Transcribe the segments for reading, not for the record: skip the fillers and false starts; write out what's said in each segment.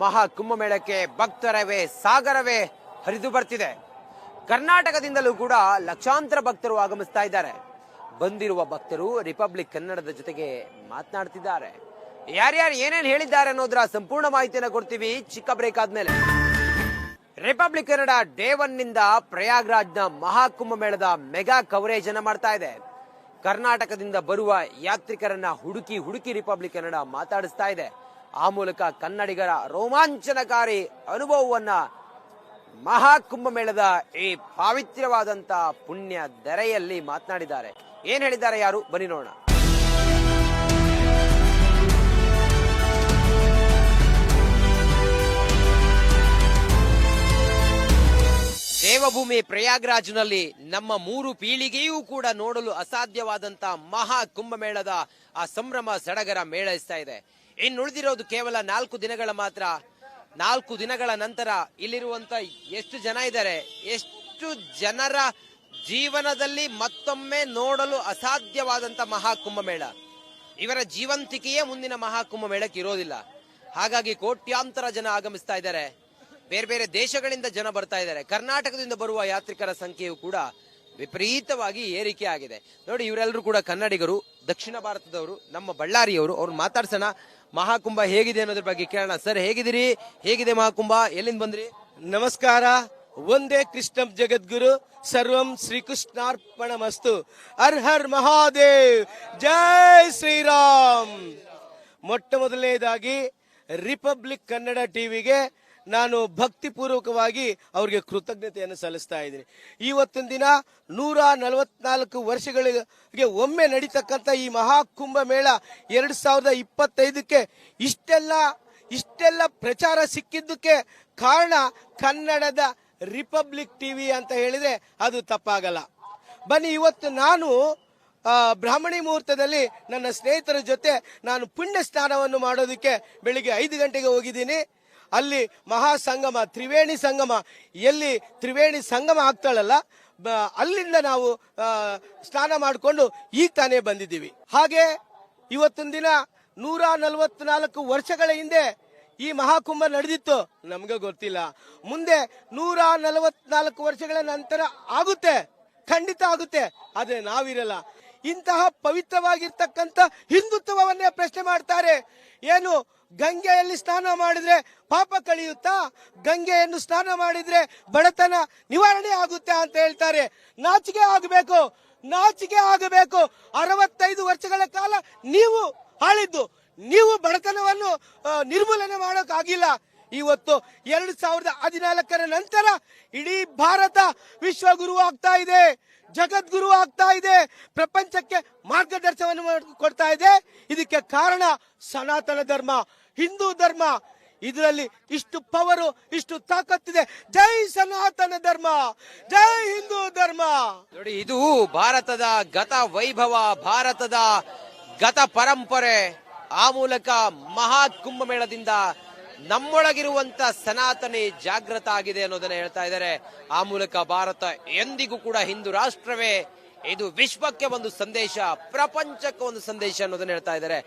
ಮಹಾ ಕುಂಭಮೇಳಕ್ಕೆ ಭಕ್ತರವೇ ಸಾಗರವೇ ಹರಿದು ಬರ್ತಿದೆ. ಕರ್ನಾಟಕದಿಂದಲೂ ಕೂಡ ಲಕ್ಷಾಂತರ ಭಕ್ತರು ಆಗಮಿಸ್ತಾ ಇದ್ದಾರೆ. ಬಂದಿರುವ ಭಕ್ತರು ರಿಪಬ್ಲಿಕ್ ಕನ್ನಡದ ಜೊತೆಗೆ ಮಾತನಾಡ್ತಿದ್ದಾರೆ. ಯಾರ್ಯಾರು ಏನೇನು ಹೇಳಿದ್ದಾರೆ ಅನ್ನೋದರ ಸಂಪೂರ್ಣ ಮಾಹಿತಿಯನ್ನು ಕೊಡ್ತೀವಿ ಚಿಕ್ಕ ಬ್ರೇಕ್ ಆದ್ಮೇಲೆ. ರಿಪಬ್ಲಿಕ್ ಕನ್ನಡ ಡೇ 1 ನಿಂದ ಪ್ರಯಾಗ್ರಾಜ್ನ ಮಹಾ ಕುಂಭಮೇಳದ ಮೆಗಾ ಕವರೇಜ್ ಅನ್ನ ಮಾಡ್ತಾ ಇದೆ. ಕರ್ನಾಟಕದಿಂದ ಬರುವ ಯಾತ್ರಿಕರನ್ನ ಹುಡುಕಿ ರಿಪಬ್ಲಿಕ್ ಕನ್ನಡ ಮಾತಾಡಿಸ್ತಾ ಇದೆ. ಆ ಮೂಲಕ ಕನ್ನಡಿಗರ ರೋಮಾಂಚನಕಾರಿ ಅನುಭವವನ್ನ ಮಹಾ ಕುಂಭಮೇಳದ ಈ ಪಾವಿತ್ರ್ಯವಾದಂತ ಪುಣ್ಯ ಧರೆಯಲ್ಲಿ ಮಾತನಾಡಿದ್ದಾರೆ. ಏನ್ ಹೇಳಿದ್ದಾರೆ ಯಾರು ಬನ್ನಿ ನೋಡೋಣ. ದೇವಭೂಮಿ ಪ್ರಯಾಗ್ರಾಜ್ನಲ್ಲಿ ನಮ್ಮ 3 ಪೀಳಿಗೆಯೂ ಕೂಡ ನೋಡಲು ಅಸಾಧ್ಯವಾದಂತ ಮಹಾ ಕುಂಭಮೇಳದ ಆ ಸಂಭ್ರಮ ಸಡಗರ ಮೇಳೈಸ್ತಾ ಇದೆ. ಇನ್ನುಳಿದಿರೋದು ಕೇವಲ 4 ದಿನಗಳ ಮಾತ್ರ. 4 ದಿನಗಳ ನಂತರ ಇಲ್ಲಿರುವಂತ ಎಷ್ಟು ಜನ ಇದ್ದಾರೆ, ಎಷ್ಟು ಜನರ ಜೀವನದಲ್ಲಿ ಮತ್ತೊಮ್ಮೆ ನೋಡಲು ಅಸಾಧ್ಯವಾದಂತ ಮಹಾ ಕುಂಭಮೇಳ. ಇವರ ಜೀವಂತಿಕೆಯೇ ಮುಂದಿನ ಮಹಾ ಕುಂಭಮೇಳಕ್ಕೆ ಇರೋದಿಲ್ಲ. ಹಾಗಾಗಿ ಕೋಟ್ಯಾಂತರ ಜನ ಆಗಮಿಸ್ತಾ ಇದ್ದಾರೆ. ಬೇರೆ ಬೇರೆ ದೇಶಗಳಿಂದ ಜನ ಬರ್ತಾ ಇದ್ದಾರೆ. ಕರ್ನಾಟಕದಿಂದ ಬರುವ ಯಾತ್ರಿಕರ ಸಂಖ್ಯೆಯು ಕೂಡ ವಿಪರೀತವಾಗಿ ಏರಿಕೆ ಆಗಿದೆ. ನೋಡಿ, ಇವರೆಲ್ಲರೂ ಕೂಡ ಕನ್ನಡಿಗರು, ದಕ್ಷಿಣ ಭಾರತದವರು, ನಮ್ಮ ಬಳ್ಳಾರಿಯವರು. ಅವ್ರು ಮಾತಾಡ್ಸೋಣ. ಮಹಾಕುಂಭ ಹೇಗಿದೆ ಅನ್ನೋದ್ರ ಬಗ್ಗೆ ಕೇಳೋಣ. ಸರ್, ಹೇಗಿದ್ದೀರಿ? ಹೇಗಿದೆ ಮಹಾಕುಂಭ? ಎಲ್ಲಿಂದ ಬಂದ್ರಿ? ನಮಸ್ಕಾರ. ಒಂದೇ ಕೃಷ್ಣಂ ಜಗದ್ಗುರು, ಸರ್ವಂ ಶ್ರೀಕೃಷ್ಣಾರ್ಪಣಮಸ್ತು. ಹರ್ ಹರ್ ಮಹಾದೇವ್, ಜೈ ಶ್ರೀರಾಮ್. ಮೊಟ್ಟ ಮೊದಲನೇದಾಗಿ ರಿಪಬ್ಲಿಕ್ ಕನ್ನಡ ಟಿವಿಗೆ ನಾನು ಭಕ್ತಿಪೂರ್ವಕವಾಗಿ ಅವ್ರಿಗೆ ಕೃತಜ್ಞತೆಯನ್ನು ಸಲ್ಲಿಸ್ತಾ ಇದ್ದೀನಿ. ಇವತ್ತಿನ ದಿನ 144 ವರ್ಷಗಳಿಗೆ ಒಮ್ಮೆ ನಡೀತಕ್ಕಂಥ ಈ ಮಹಾಕುಂಭ ಮೇಳ 2025ಕ್ಕೆ ಇಷ್ಟೆಲ್ಲ ಪ್ರಚಾರ ಸಿಕ್ಕಿದ್ದಕ್ಕೆ ಕಾರಣ ಕನ್ನಡದ ರಿಪಬ್ಲಿಕ್ ಟಿವಿ ಅಂತ ಹೇಳಿದ್ರೆ ಅದು ತಪ್ಪಾಗಲ್ಲ. ಬನ್ನಿ, ಇವತ್ತು ನಾನು ಬ್ರಾಹ್ಮಣಿ ಮುಹೂರ್ತದಲ್ಲಿ ನನ್ನ ಸ್ನೇಹಿತರ ಜೊತೆ ನಾನು ಪುಣ್ಯ ಸ್ನಾನವನ್ನು ಮಾಡೋದಕ್ಕೆ ಬೆಳಿಗ್ಗೆ 5 ಗಂಟೆಗೆ ಹೋಗಿದ್ದೀನಿ. ಅಲ್ಲಿ ಮಹಾಸಂಗಮ, ತ್ರಿವೇಣಿ ಸಂಗಮ, ಎಲ್ಲಿ ತ್ರಿವೇಣಿ ಸಂಗಮ ಆಗ್ತಾಳಲ್ಲ, ಅಲ್ಲಿಂದ ನಾವು ಸ್ನಾನ ಮಾಡಿಕೊಂಡು ಈಗ ತಾನೇ ಬಂದಿದ್ದೀವಿ. ಹಾಗೆ ಇವತ್ತಿನ ದಿನ 144 ವರ್ಷಗಳ ಹಿಂದೆ ಈ ಮಹಾಕುಂಭ ನಡೆದಿತ್ತು, ನಮ್ಗೆ ಗೊತ್ತಿಲ್ಲ. ಮುಂದೆ 144 ವರ್ಷಗಳ ನಂತರ ಆಗುತ್ತೆ, ಖಂಡಿತ ಆಗುತ್ತೆ, ಆದ್ರೆ ನಾವಿರಲ್ಲ. ಇಂತಹ ಪವಿತ್ರವಾಗಿರ್ತಕ್ಕಂಥ ಹಿಂದುತ್ವವನ್ನೇ ಪ್ರಶ್ನೆ ಮಾಡ್ತಾರೆ. ಏನು, ಗಂಗೆಯಲ್ಲಿ ಸ್ನಾನ ಮಾಡಿದ್ರೆ ಪಾಪ ಕಳೆಯುತ್ತಾ? ಗಂಗೆಯನ್ನು ಸ್ನಾನ ಮಾಡಿದ್ರೆ ಬಡತನ ನಿವಾರಣೆ ಆಗುತ್ತೆ ಅಂತ ಹೇಳ್ತಾರೆ. ನಾಚಿಕೆ ಆಗಬೇಕು, ನಾಚಿಕೆ ಆಗಬೇಕು. 65 ವರ್ಷಗಳ ಕಾಲ ನೀವು ಆಳಿದ್ದು, ನೀವು ಬಡತನವನ್ನು ನಿರ್ಮೂಲನೆ ಮಾಡೋಕ್ಕಾಗಿಲ್ಲ. ಇವತ್ತು 2014ರ ನಂತರ ಇಡೀ ಭಾರತ ವಿಶ್ವಗುರು ಆಗ್ತಾ ಇದೆ, ಜಗದ್ಗುರು ಆಗ್ತಾ ಇದೆ, ಪ್ರಪಂಚಕ್ಕೆ ಮಾರ್ಗದರ್ಶನವನ್ನು ಕೊಡ್ತಾ ಇದೆ. ಇದಕ್ಕೆ ಕಾರಣ ಸನಾತನ ಧರ್ಮ, ಹಿಂದೂ ಧರ್ಮ. ಇದರಲ್ಲಿ ಇಷ್ಟು ಪವರು, ಇಷ್ಟು ತಾಕತ್ತಿದೆ. ಜೈ ಸನಾತನ ಧರ್ಮ, ಜೈ ಹಿಂದೂ ಧರ್ಮ. ನೋಡಿ, ಇದು ಭಾರತದ ಗತ ವೈಭವ, ಭಾರತದ ಗತ ಪರಂಪರೆ. ಆ ಮೂಲಕ ಮಹಾ ಕುಂಭಮೇಳದಿಂದ ನಮ್ಮೊಳಗಿರುವಂತ ಸನಾತನಿ ಜಾಗೃತ ಆಗಿದೆ ಅನ್ನೋದನ್ನ ಹೇಳ್ತಾ ಇದ್ದಾರೆ. ಆ ಮೂಲಕ ಭಾರತ ಎಂದಿಗೂ ಕೂಡ ಹಿಂದೂ ರಾಷ್ಟ್ರವೇ. ಇದು ವಿಶ್ವಕ್ಕೆ ಒಂದು ಸಂದೇಶ, ಪ್ರಪಂಚಕ್ಕೆ ಒಂದು ಸಂದೇಶ ಅನ್ನೋದನ್ನ ಹೇಳ್ತಾ ಇದ್ದಾರೆ.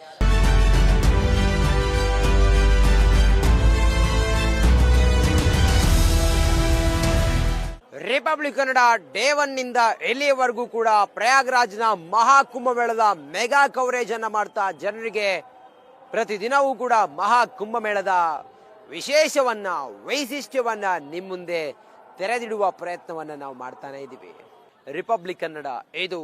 ರಿಪಬ್ಲಿಕ್ ಕನ್ನಡ ಡೇ 1 ನಿಂದ ಎಲ್ಲಿಯವರೆಗೂ ಕೂಡ ಪ್ರಯಾಗ್ರಾಜ್ನ ಮಹಾ ಕುಂಭಮೇಳದ ಮೆಗಾ ಕವರೇಜ್ ಅನ್ನ ಮಾಡ್ತಾ ಜನರಿಗೆ ಪ್ರತಿದಿನವೂ ಕೂಡ ಮಹಾ ಕುಂಭಮೇಳದ ವಿಶೇಷವನ್ನ, ವೈಶಿಷ್ಟ್ಯವನ್ನ ನಿಮ್ಮ ಮುಂದೆ ತೆರೆದಿಡುವ ಪ್ರಯತ್ನವನ್ನ ನಾವು ಮಾಡ್ತಾನೆ ಇದ್ದೀವಿ. ರಿಪಬ್ಲಿಕ್ ಕನ್ನಡ ಇದು